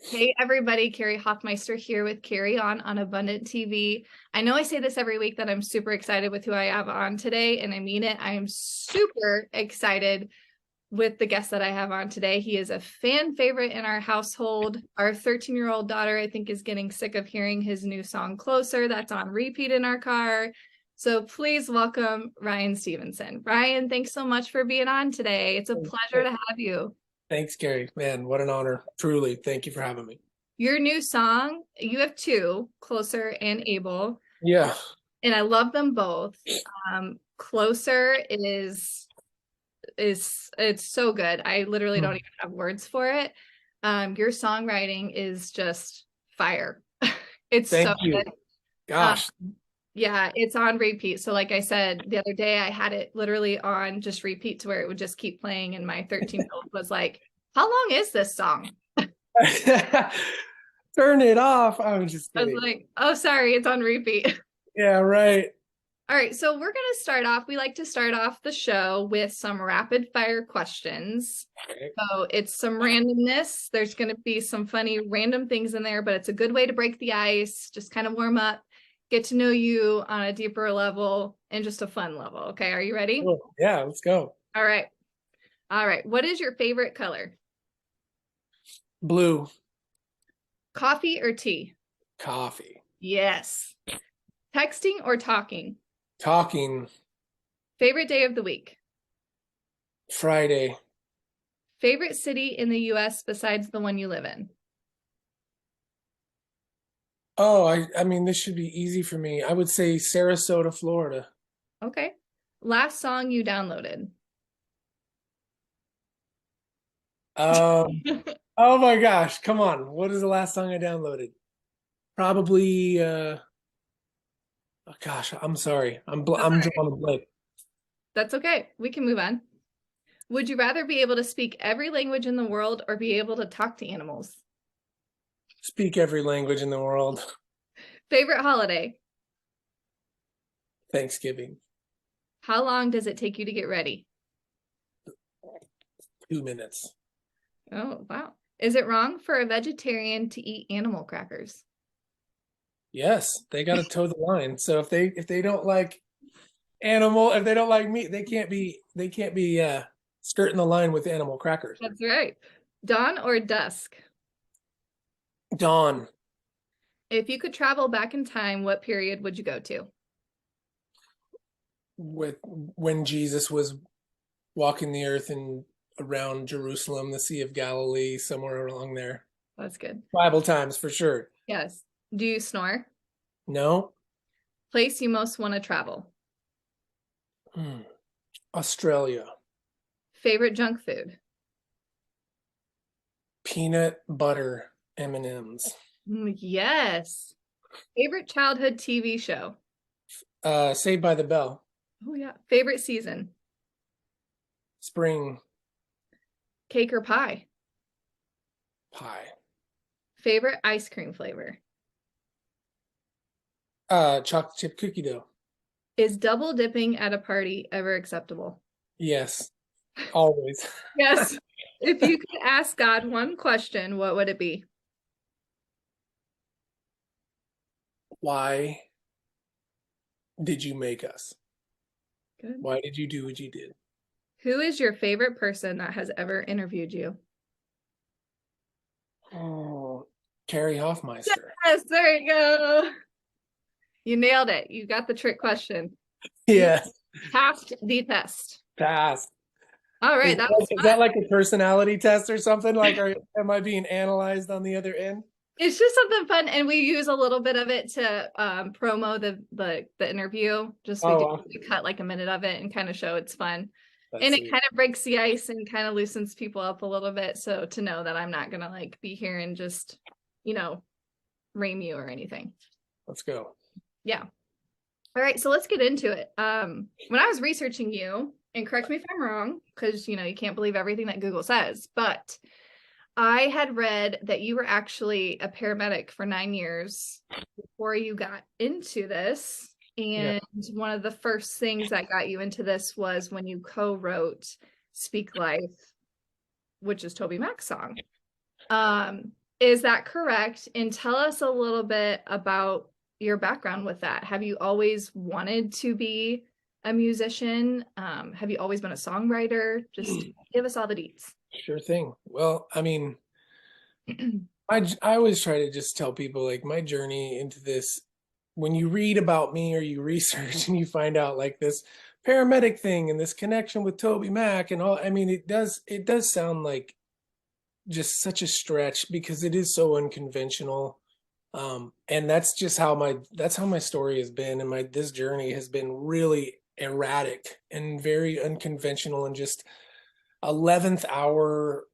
Hey everybody, Carrie Hoffmeister here with Carrie on Abundant TV. I know I say this every week that I'm super excited with who I have on today, and I mean it. I am super excited with the guest that I have on today. He is a fan favorite in our household. Our 13-year-old daughter, I think, is getting sick of hearing his new song Closer. That's on repeat in our car. So please welcome Ryan Stevenson. Ryan, thanks so much for being on today. It's a pleasure to have you. Thanks, Carrie. Man, what an honor. Truly. Thank you for having me. Your new song, you have two, Closer and Able, Yeah. and I love them both. Closer is it's so good. I literally don't Hmm. even have words for it. Your songwriting is just fire. It's Thank so you. good. Um, Gosh. yeah, it's on repeat. So like I said, the other day I had it literally on just repeat to where it would just keep playing, and my 13-year-old was like, "How long is this song?" Turn it off. I was just I was kidding. like, "Oh, sorry, it's on repeat." Yeah, right. All right, so we're going to start off. We like to start off the show with some rapid fire questions. Okay. So it's some randomness. There's going to be some funny random things in there, but it's a good way to break the ice, just kind of warm up, get to know you on a deeper level and just a fun level. Okay, are you ready? Cool. Yeah, let's go. All right. All right. What is your favorite color? Blue Coffee or tea? coffee. Yes. Texting or talking? Talking Favorite day of the week? Friday. Favorite city in the US besides the one you live in? Oh, I mean, this should be easy for me. I would say Sarasota, Florida. Okay. Last song you downloaded? Um, oh my gosh, come on. What is the last song I downloaded? Probably oh gosh, I'm sorry. That's I'm all drawing right. a blank. That's okay. We can move on. Would you rather be able to speak every language in the world or be able to talk to animals? Speak every language in the world. Favorite holiday? Thanksgiving. How long does it take you to get ready? 2 minutes. Oh, wow. Is it wrong for a vegetarian to eat animal crackers? Yes, they got to toe the line. So if they don't like if they don't like meat, they can't be skirting the line with animal crackers. That's right. Dawn or dusk? Dawn, If you could travel back in time, what period would you go to? with when Jesus was walking the earth and around Jerusalem, the Sea of Galilee, somewhere along there. That's good. Bible times for sure. Yes. Do you snore? No. Place you most want to travel? Hmm. Australia. Favorite junk food? Peanut butter M&Ms. Yes. Favorite childhood TV show? Saved by the Bell. Oh, yeah. Favorite season? Spring Cake or pie? pie. Favorite ice cream flavor? Chocolate chip cookie dough. Is double dipping at a party ever acceptable? Yes, always. Yes. If you could ask God one question, what would it be? Why did you make us? Good. Why did you do what you did? Who is your favorite person that has ever interviewed you? Oh, Carrie Hoffmeister. Yes, there you go. You nailed it. You got the trick question. You Yes, passed the test. pass. All right, that was Is fun. that like a personality test or something? Like, am I being analyzed on the other end? It's just something fun, and we use a little bit of it to promo the interview. Just we Oh, do awesome. cut like a minute of it and kind of show it's fun, That's and it sweet. kind of breaks the ice and kind of loosens people up a little bit. So to know that I'm not gonna like be here and just you know ream you or anything. Let's go. Yeah. All right, so let's get into it. When I was researching you, and correct me if I'm wrong, because you can't believe everything that Google says, but I had read that you were actually a paramedic for 9 years before you got into this. Yeah. And one of the first things that got you into this was when you co-wrote Speak Life, which is Toby Mac's song. Um, Is that correct? And tell us a little bit about your background with that. Have you always wanted to be a musician? Have you always been a songwriter? Just give us all the deets. Sure thing. Well, I mean, I always try to just tell people like my journey into this. When you read about me or you research and you find out like this paramedic thing and this connection with Toby Mac and all, I mean, it does sound like just such a stretch because it is so unconventional. And that's how my story has been, and my this journey has been really erratic and very unconventional, and just 11th hour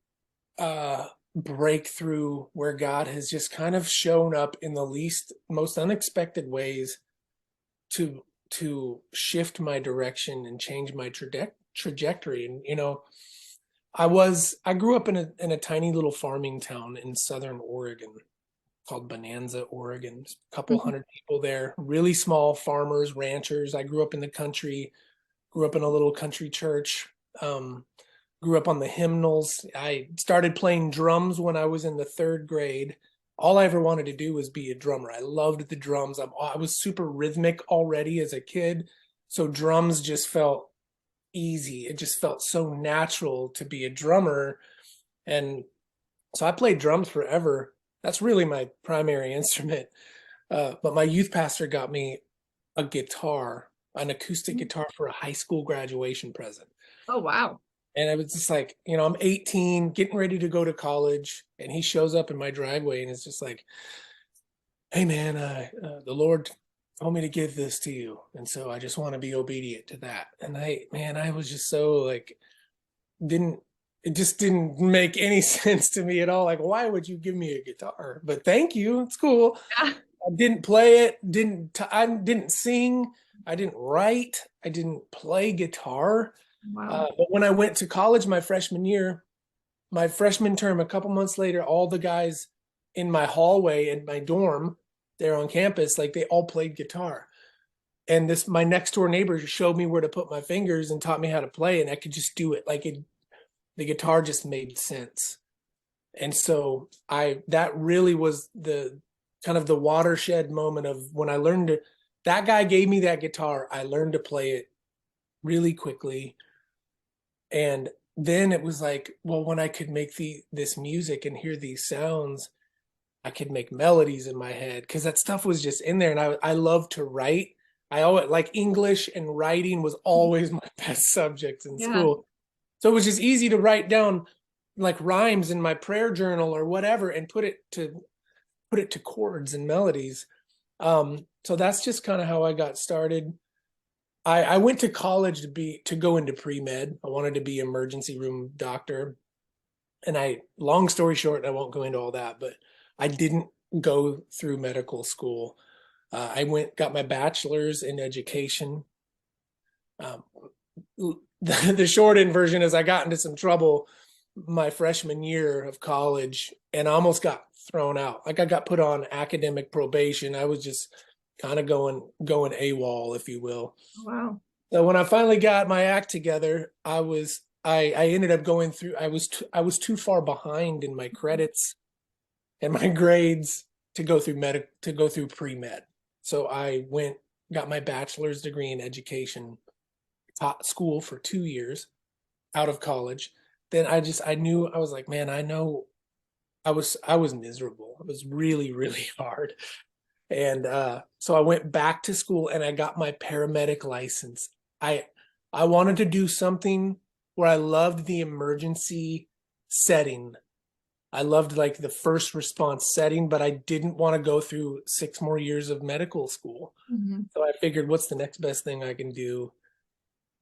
breakthrough where God has just kind of shown up in the least most unexpected ways to shift my direction and change my trajectory. And I grew up in a tiny little farming town in southern Oregon called Bonanza, Oregon. There's a couple Mhm. hundred people there, really small farmers, ranchers. I grew up in the country, grew up in a little country church, grew up on the hymnals. I started playing drums when I was in the third grade. All I ever wanted to do was be a drummer. I loved the drums. I was super rhythmic already as a kid. So drums just felt easy. It just felt so natural to be a drummer. And so I played drums forever. That's really my primary instrument. But my youth pastor got me a guitar, an acoustic guitar for a high school graduation present. Oh, wow. And I was just like, I'm 18, getting ready to go to college, and he shows up in my driveway and it's just like, "Hey, man, the Lord told me to give this to you, and so I just want to be obedient to that." And I was just so like, didn't it just didn't make any sense to me at all. Like, why would you give me a guitar? But thank you, it's cool. Yeah. I didn't play it, I didn't sing, I didn't write, I didn't play guitar. Wow. But when I went to college my freshman year, my freshman term, a couple months later, all the guys in my hallway in my dorm there on campus, like they all played guitar. And my next door neighbor showed me where to put my fingers and taught me how to play, and I could just do it. The guitar just made sense. And so that really was the kind of the watershed moment of when I learned to, that guy gave me that guitar. I learned to play it really quickly. And then it was like, well, when I could make this music and hear these sounds, I could make melodies in my head because that stuff was just in there. And I love to write. I always like English, and writing was always my best subjects in Yeah. school. So it was just easy to write down like rhymes in my prayer journal or whatever and put it to chords and melodies. So that's just kind of how I got started. I went to college to go into pre-med. I wanted to be emergency room doctor. And long story short, I won't go into all that, but I didn't go through medical school. Got my bachelor's in education. Um, the short end version is I got into some trouble my freshman year of college and I almost got thrown out. Like I got put on academic probation. I was just kind of going AWOL, if you will. Wow. So when I finally got my act together, I ended up going through. I was too far behind in my credits and my grades to go through pre-med. So I got my bachelor's degree in education, taught school for 2 years out of college. Then I knew I was like, man, I know I was miserable. It was really, really hard. And so I went back to school and I got my paramedic license. I I wanted to do something where I loved the emergency setting. I loved like the first response setting, but I didn't want to go through 6 more years of medical school. Mhm. So I figured, what's the next best thing I can do?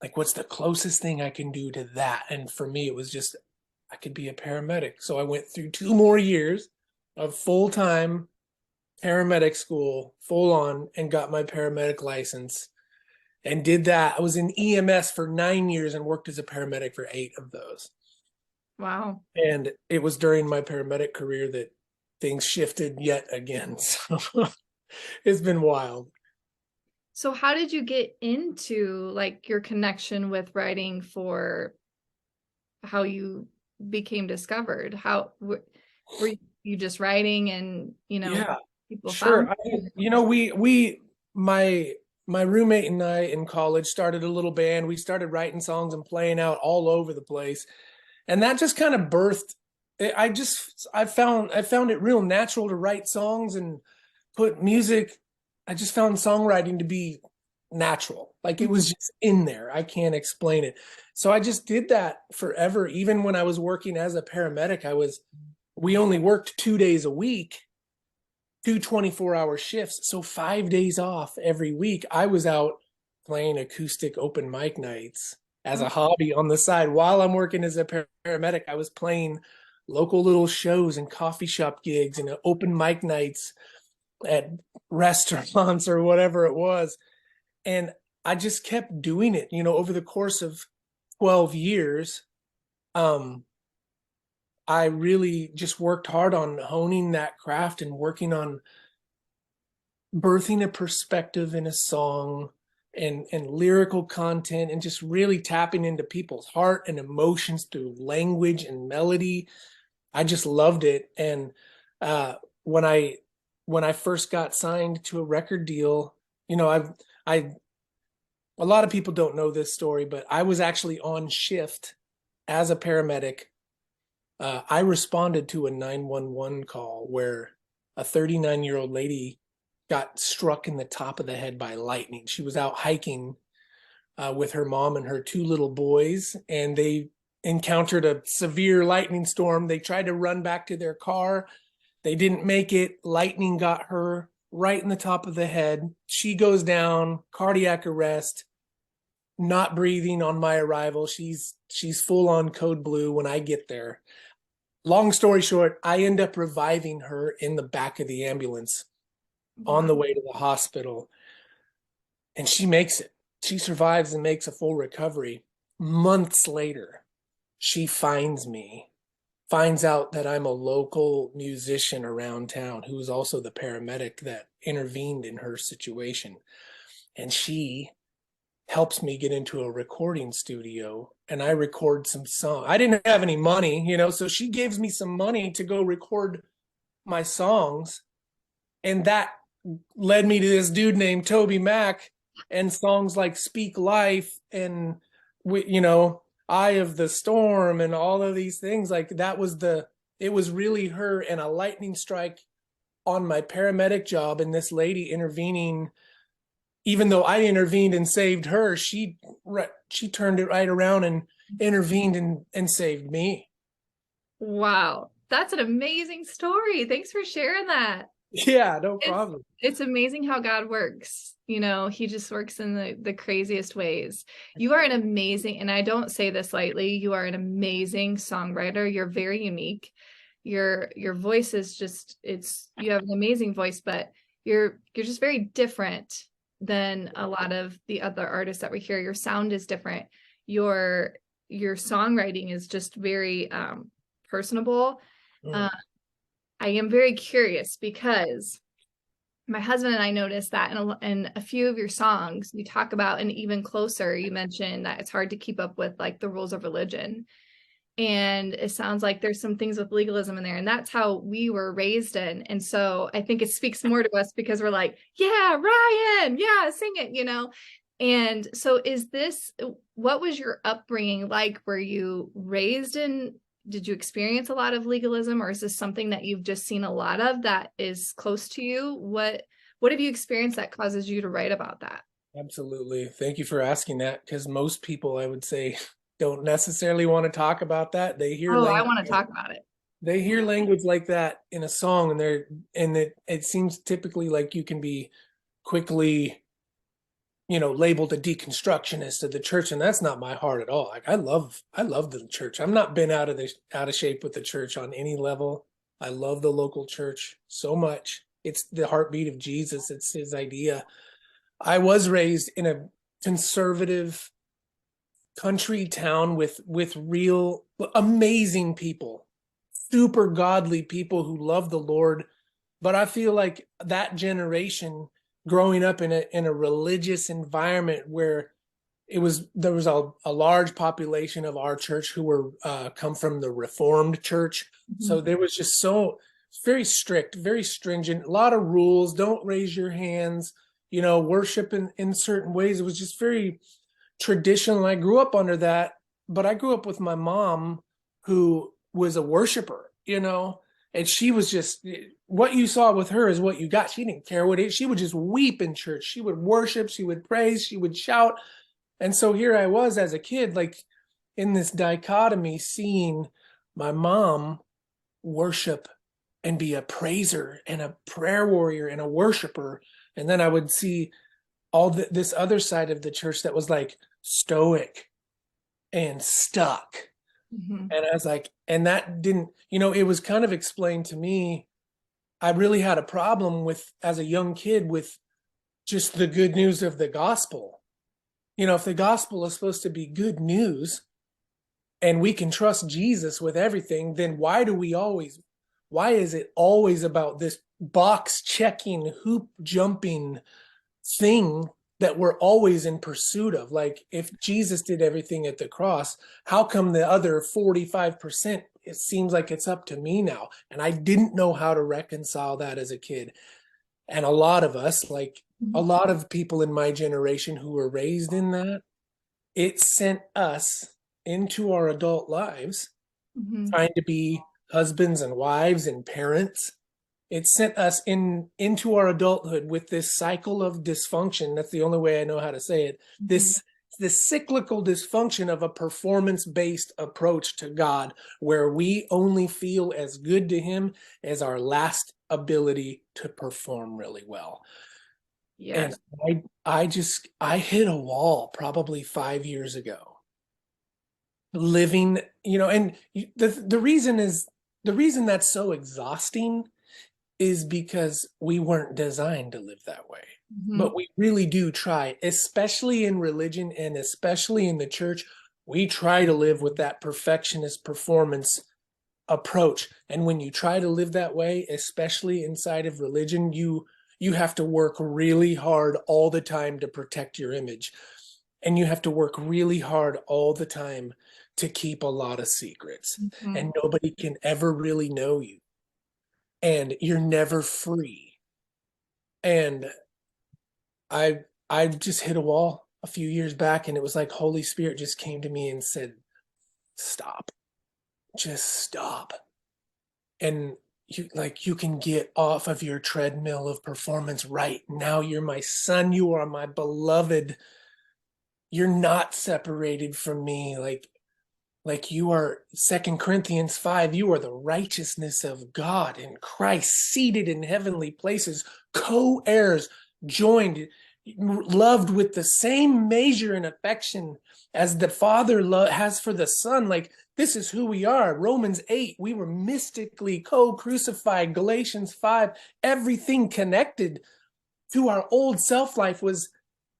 Like, what's the closest thing I can do to that? And for me, it was just I could be a paramedic. So I went through 2 more years of full-time paramedic school, full on, and got my paramedic license and did that. I was in EMS for 9 years and worked as a paramedic for 8 of those. Wow. And it was during my paramedic career that things shifted yet again. So it's been wild. So how did you get into like your connection with writing for how you became discovered? Were you you just writing and, Yeah, people sure. found I you? you know, we my roommate and I in college started a little band. We started writing songs and playing out all over the place. And that just kind of birthed I found it real natural to write songs and put music. I just found songwriting to be natural. Like it Mhm. was just in there. I can't explain it. So I just did that forever. Even when I was working as a paramedic, we only worked 2 days a week, two 24-hour shifts. So 5 days off every week. I was out playing acoustic open mic nights as Oh, a hobby on the side while I'm working as a paramedic. I was playing local little shows and coffee shop gigs and open mic nights at restaurants or whatever it was. And I just kept doing it, over the course of 12 years. Um, I really just worked hard on honing that craft and working on birthing a perspective in a song and lyrical content and just really tapping into people's heart and emotions through language and melody. I just loved it. And uh, when I first got signed to a record deal, I a lot of people don't know this story, but I was actually on shift as a paramedic. I responded to a 911 call where a 39-year-old lady got struck in the top of the head by lightning. She was out hiking with her mom and her two little boys, and they encountered a severe lightning storm. They tried to run back to their car. They didn't make it. Lightning got her right in the top of the head. She goes down, cardiac arrest, not breathing on my arrival. She's full on code blue when I get there. Long story short, I end up reviving her in the back of the ambulance on wow. the way to the hospital, and she makes it. She survives and makes a full recovery. Months later, she finds me, finds out that I'm a local musician around town who is also the paramedic that intervened in her situation. And she helps me get into a recording studio and I record some songs. I didn't have any money, so she gives me some money to go record my songs. And that led me to this dude named Toby Mac and songs like Speak Life and Eye of the Storm and all of these things. Like it was really her and a lightning strike on my paramedic job and this lady intervening. Even though I intervened and saved her, she turned it right around and intervened and saved me. Wow. That's an amazing story. Thanks for sharing that. Yeah, no It's problem. it's amazing how God works. He just works in the craziest ways. You are an amazing, and I don't say this lightly, you are an amazing songwriter. You're very unique. Your voice is just you have an amazing voice, but you're just very different than a lot of the other artists that we hear. Your sound is different. Your your songwriting is just very personable. Mm. Uh, I am very curious because my husband and I noticed that in a few of your songs, you talk about, and even closer, you mentioned that it's hard to keep up with like the rules of religion. And it sounds like there's some things with legalism in there. And that's how we were raised in. And so I think it speaks more to us because we're like, yeah, Ryan, yeah, sing it. And so what was your upbringing like? Were you raised in, did you experience a lot of legalism, or is this something that you've just seen a lot of that is close to you? What have you experienced that causes you to write about that? Absolutely. Thank you for asking that because most people, I would say, don't necessarily want to talk about that. Oh, I want to talk about it. They hear language like that in a song and it seems typically like you can be quickly, labeled a deconstructionist of the church, and that's not my heart at all. Like I love the church. I'm not been out of shape with the church on any level. I love the local church so much. It's the heartbeat of Jesus. It's his idea. I was raised in a conservative country town with real amazing people, super godly people who love the Lord. But I feel like that generation growing up in a religious environment where there was a large population of our church who were come from the Reformed church. Mhm. So there was just very strict, very stringent, a lot of rules. Don't raise your hands, worship in certain ways. It was just very traditional. I grew up under that, but I grew up with my mom who was a worshiper, and she was just, what you saw with her is what you got. She didn't care she would just weep in church. She would worship, she would praise, she would shout. And so here I was as a kid, like in this dichotomy, seeing my mom worship and be a praiser and a prayer warrior and a worshiper. And then I would see this other side of the church that was like stoic and stuck. Mm-hmm. And I was like, and that didn't, it was kind of explained to me. I really had a problem with, as a young kid, with just the good news of the gospel. If the gospel is supposed to be good news and we can trust Jesus with everything, then why is it always about this box checking, hoop jumping thing that we're always in pursuit of? Like, if Jesus did everything at the cross, how come the other 45%, it seems like it's up to me now? And I didn't know how to reconcile that as a kid. And a lot of us, like a lot of people in my generation who were raised in that, it sent us into our adult lives trying to be husbands and wives and parents. It sent us into our adulthood with this cycle of dysfunction. That's the only way I know how to say it. This cyclical dysfunction of a performance-based approach to God, where we only feel as good to him as our last ability to perform really well. Yes. And I hit a wall probably 5 years ago. Living, and the reason that's so exhausting is because we weren't designed to live that way. But we really do try, especially in religion and especially in the church. We try to live with that perfectionist performance approach. And when you try to live that way, especially inside of religion, you have to work really hard all the time to protect your image. And you have to work really hard all the time to keep a lot of secrets. And nobody can ever really know you. And you're never free. And I just hit a wall a few years back, and it was like Holy Spirit just came to me and said, stop. Just stop. And you can get off of your treadmill of performance right now. You're my son. You are my beloved. You're not separated from me. Like you are, 2 Corinthians 5, you are the righteousness of God in Christ, seated in heavenly places, co-heirs, joined, loved with the same measure and affection as the Father has for the Son. Like, this is who we are. Romans 8, we were mystically co-crucified. Galatians 5, everything connected to our old self-life was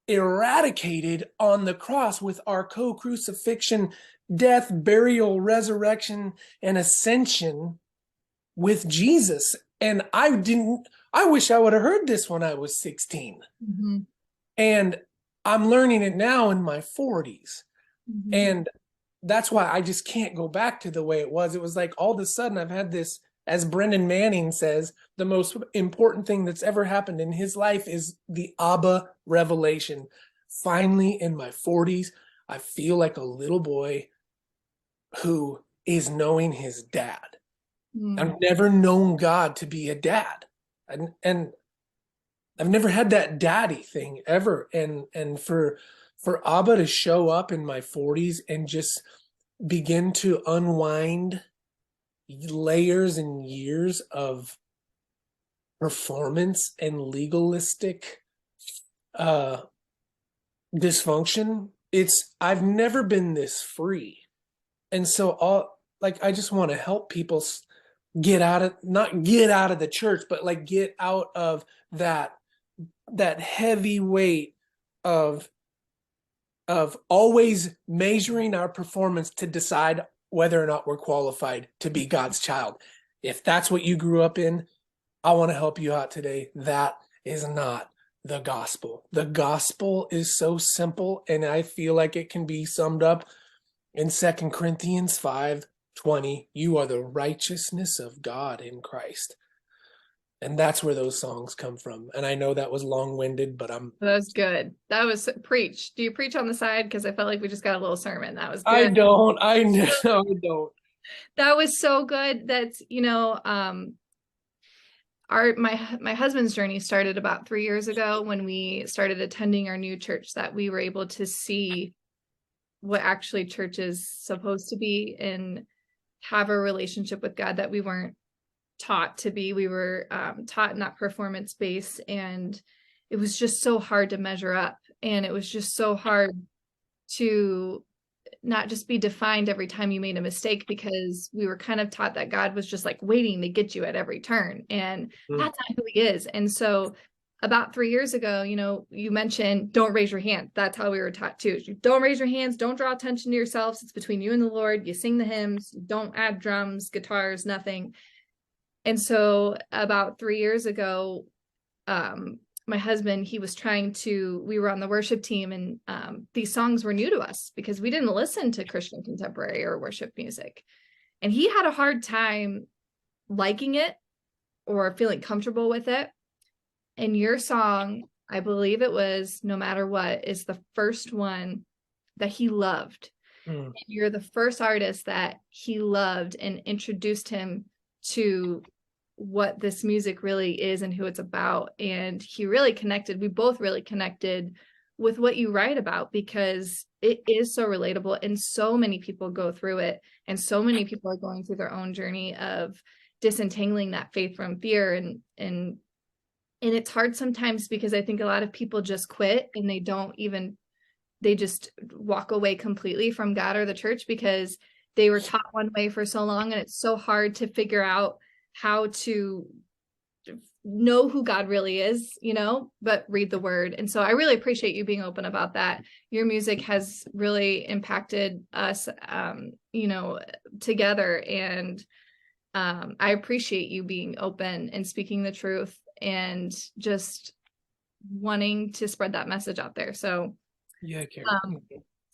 eradicated on the cross with our co-crucifixion, death, burial, resurrection, and ascension with Jesus. And I wish I would have heard this when I was 16. And I'm learning it now in my 40s. And that's why I just can't go back to the way it was. It was like all of a sudden I've had this, as Brendan Manning says, the most important thing that's ever happened in his life is the Abba revelation. Finally, in my 40s, I feel like a little boy who is knowing his dad. I've never known God to be a dad. And I've never had that daddy thing ever. And for Abba to show up in my 40s and just begin to unwind layers and years of performance and legalistic dysfunction, I've never been this free. And so I just want to help people not get out of the church, but like get out of that heavy weight of always measuring our performance to decide whether or not we're qualified to be God's child. If that's what you grew up in, I want to help you out today. That is not the gospel. The gospel is so simple, and I feel like it can be summed up in 2 Corinthians 5:20. You are the righteousness of God in Christ. And that's where those songs come from. And I know that was long-winded, but That was good. That was preach. Do you preach on the side? Because I felt like we just got a little sermon. That was I good. don't. I know I don't. That was so good. That's, my husband's journey started about 3 years ago when we started attending our new church, that we were able to see what actually church is supposed to be and have a relationship with God that we weren't taught to be. We were taught not performance based, and it was just so hard to measure up, and it was just so hard to not just be defined every time you made a mistake, because we were kind of taught that God was just like waiting to get you at every turn, and that's not who he is. And so about 3 years ago, you mentioned don't raise your hand. That's how we were taught too. Don't raise your hands, don't draw attention to yourselves. It's between you and the Lord. You sing the hymns, don't add drums, guitars, nothing. And so about 3 years ago, my husband, we were on the worship team, and these songs were new to us because we didn't listen to Christian contemporary or worship music. And he had a hard time liking it or feeling comfortable with it. And your song, I believe it was No Matter What, is the first one that he loved. And you're the first artist that he loved and introduced him to what this music really is and who it's about. And he really connected. We both really connected with what you write about, because it is so relatable, and so many people go through it, and so many people are going through their own journey of disentangling that faith from fear. And it's hard sometimes because I think a lot of people just quit, and they just walk away completely from God or the church because they were taught one way for so long, and it's so hard to figure out how to know who God really is, but read the word. And so I really appreciate you being open about that. Your music has really impacted us, together. And I appreciate you being open and speaking the truth and just wanting to spread that message out there. So Yeah, Carrie.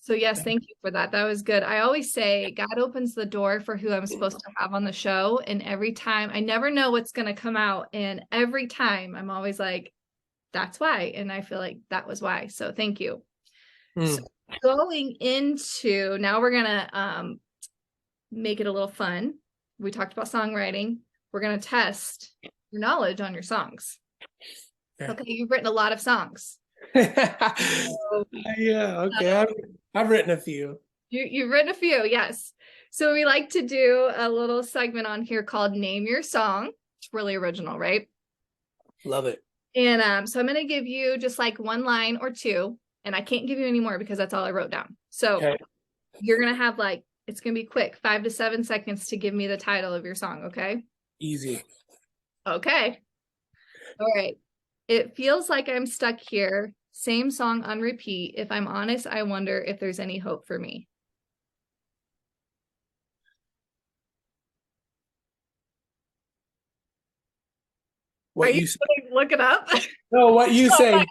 So yes, thank you for that. That was good. I always say God opens the door for who I'm supposed to have on the show. And every time, I never know what's going to come out. And every time I'm always like, that's why. And I feel like that was why. So thank you. So going into, now we're going to make it a little fun. We talked about songwriting. We're going to test your knowledge on your songs. Okay, you've written a lot of songs. Yeah, okay. I've written a few. You've written a few, yes. So we like to do a little segment on here called Name Your Song. It's really original, right? Love it. And so I'm going to give you just like one line or two, and I can't give you any more because that's all I wrote down. So you're going to have it's going to be quick, 5 to 7 seconds to give me the title of your song, okay? Easy. Okay. All right. It feels like I'm stuck here. Same song on repeat. If I'm honest, I wonder if there's any hope for me. What Are you say? Look it up? No, what you say.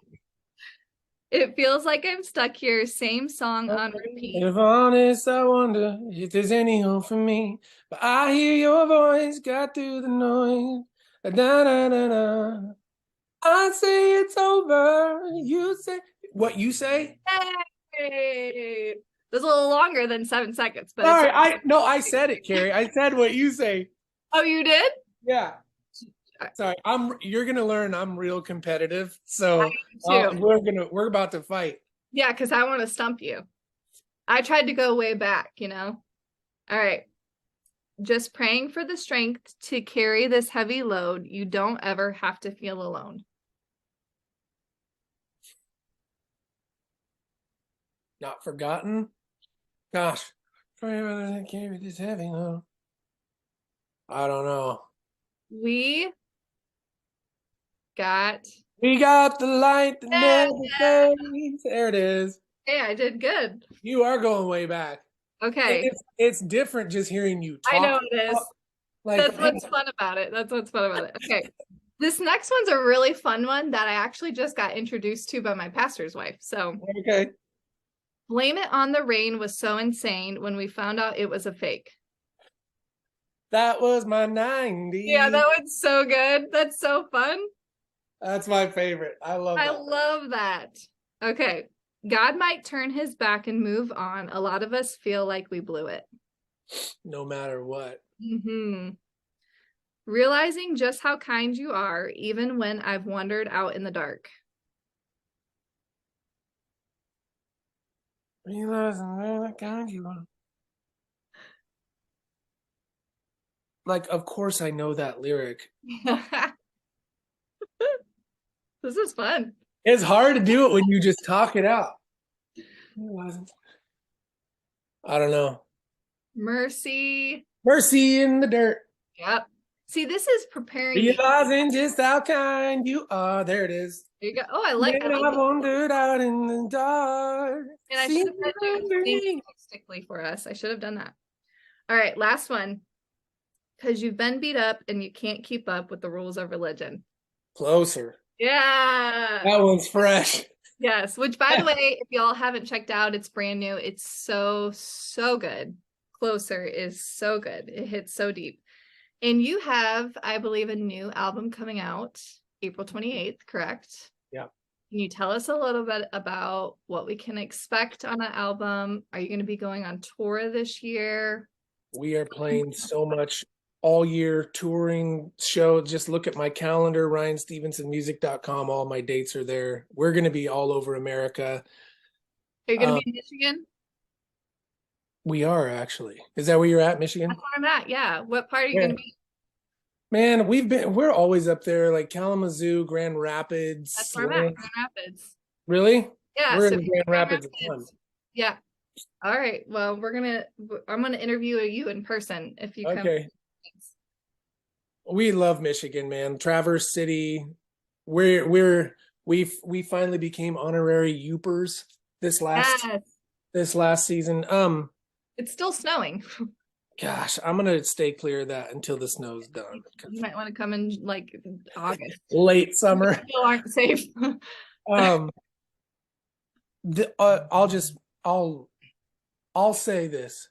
It feels like I'm stuck here. Same song on repeat. If honest, I wonder if there's any hope for me. But I hear your voice got through the noise. Da, da, da, da. I say it's over. You say what you say? Hey! That's a little longer than 7 seconds, but sorry, I said it, Carrie. I said what you say. Oh, you did? Yeah. Sorry, you're gonna learn I'm real competitive. So too. we're about to fight. Yeah, because I want to stump you. I tried to go way back, All right. Just praying for the strength to carry this heavy load. You don't ever have to feel alone. Not forgotten. Gosh, pray carry this heavy load. I don't know. We got the light that never fades. There it is. Hey, I did good. You are going way back. Okay. It's different just hearing you talk. I know it is. That's what's fun about it. Okay. This next one's a really fun one that I actually just got introduced to by my pastor's wife. So okay. Blame It on the Rain was so insane when we found out it was a fake. That was my 90s. Yeah, that one's so good. That's so fun. That's my favorite. I love I that. love that. Okay. God might turn his back and move on. A lot of us feel like we blew it. No matter what. Realizing just how kind you are, even when I've wandered out in the dark. Realizing how kind you are. Like, of course I know that lyric. This is fun. It's hard to do it when you just talk it out. I don't know. Mercy. Mercy in the dirt. Yep. See, this is preparing me. Realizing just how kind you are. There it is. There you go. Oh, I Then like I wandered out in the dark. And I should have had you sing stickly for us. I should have done that. All right, last one. Because you've been beat up and you can't keep up with the rules of religion. Closer. Yeah. That one's fresh. Yes. Which, by the way, if y'all haven't checked out, it's brand new. It's so, so good. Closer is so good. It hits so deep. And you have, I believe, a new album coming out April 28th, correct? Yeah. Can you tell us a little bit about what we can expect on that album? Are you going to be going on tour this year? We are playing so much all year, touring show. Just look at my calendar, RyanStevensonmusic.com. All my dates are there. We're going to be all over America. Are you going to be in Michigan? We are actually. Is that where you're at, Michigan? That's where I'm at. Yeah. What part are you going to be? Man, we're always up there, like Kalamazoo, Grand Rapids. That's where I'm at, Grand Rapids. Really? Yeah. We're So in Grand Rapids. Yeah. All right. Well, I'm gonna interview you in person if you come. Okay. We love Michigan, man. Traverse City. We finally became honorary Yoopers this last season. It's still snowing. Gosh, I'm gonna stay clear of that until the snow's done. You might want to come in like August. Late summer. Still aren't safe. I'll say this.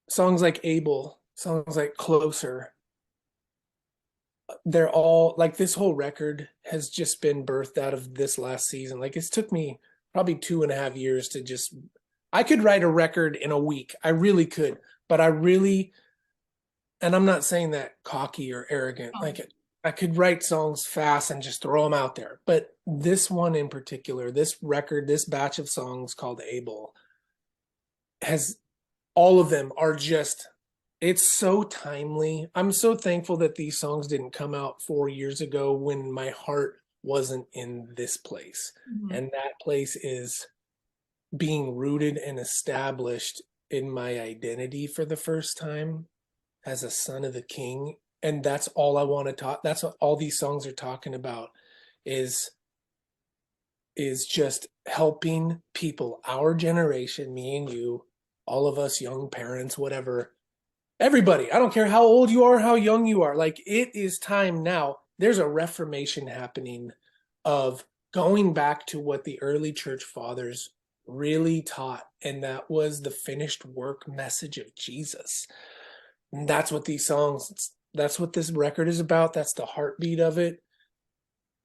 Songs like Able, songs like Closer, they're all like, this whole record has just been birthed out of this last season. Like, it's took me probably 2.5 years to just, I could write a record in a week. I really could, but and I'm not saying that cocky or arrogant. Like, I could write songs fast and just throw them out there. But this one in particular, this record, this batch of songs called Able, all of them are just, it's so timely. I'm so thankful that these songs didn't come out 4 years ago when my heart wasn't in this place. Mm-hmm. And that place is being rooted and established in my identity for the first time as a son of the King. And that's all I want to talk. That's what all these songs are talking about, is just helping people, our generation, me and you, all of us young parents, whatever, everybody. I don't care how old you are, how young you are. Like, it is time now. There's a reformation happening of going back to what the early church fathers really taught. And that was the finished work message of Jesus. And that's what these songs, that's what this record is about. That's the heartbeat of it.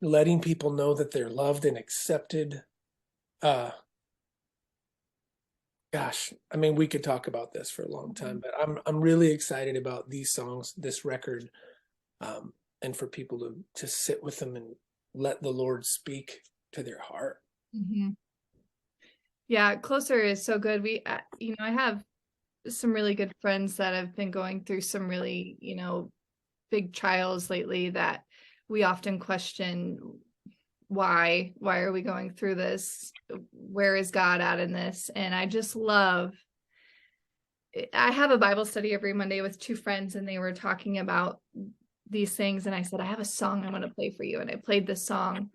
Letting people know that they're loved and accepted. Gosh, I mean, we could talk about this for a long time, but I'm really excited about these songs, this record, and for people to sit with them and let the Lord speak to their heart. Mm-hmm. Yeah, Closer is so good. I have some really good friends that have been going through some really, big trials lately that we often question, why are we going through this? Where is God at in this? And I have a Bible study every Monday with 2 friends, and they were talking about these things. And I said, I have a song I want to play for you. And I played this song,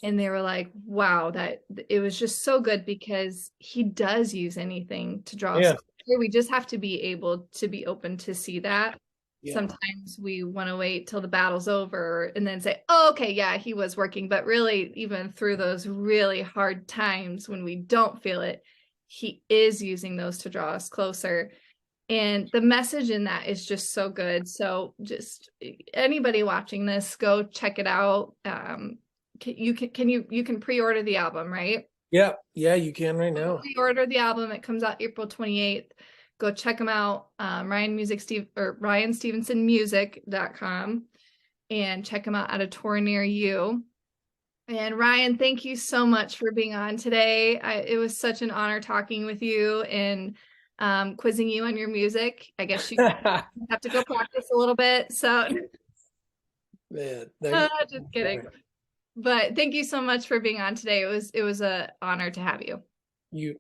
and they were like, wow, that it was just so good, because he does use anything to draw us. We just have to be able to be open to see that. Yeah. Sometimes we want to wait till the battle's over and then say, oh, okay, yeah, he was working. But really, even through those really hard times when we don't feel it, he is using those to draw us closer. And the message in that is just so good. So just anybody watching this, go check it out. You can pre-order the album, right? Yeah, yeah, you can right now. Pre-order the album. It comes out April 28th. Go check them out. Ryan Stevenson Music.com, and check them out at a tour near you. And Ryan, thank you so much for being on today. It was such an honor talking with you and quizzing you on your music. I guess you have to go practice a little bit. So Man, just kidding. But thank you so much for being on today. It was an honor to have you.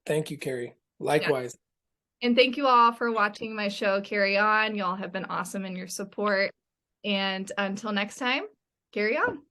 Thank you, Carrie. Likewise. Yeah. And thank you all for watching my show, Carry On. Y'all have been awesome in your support. And until next time, carry on.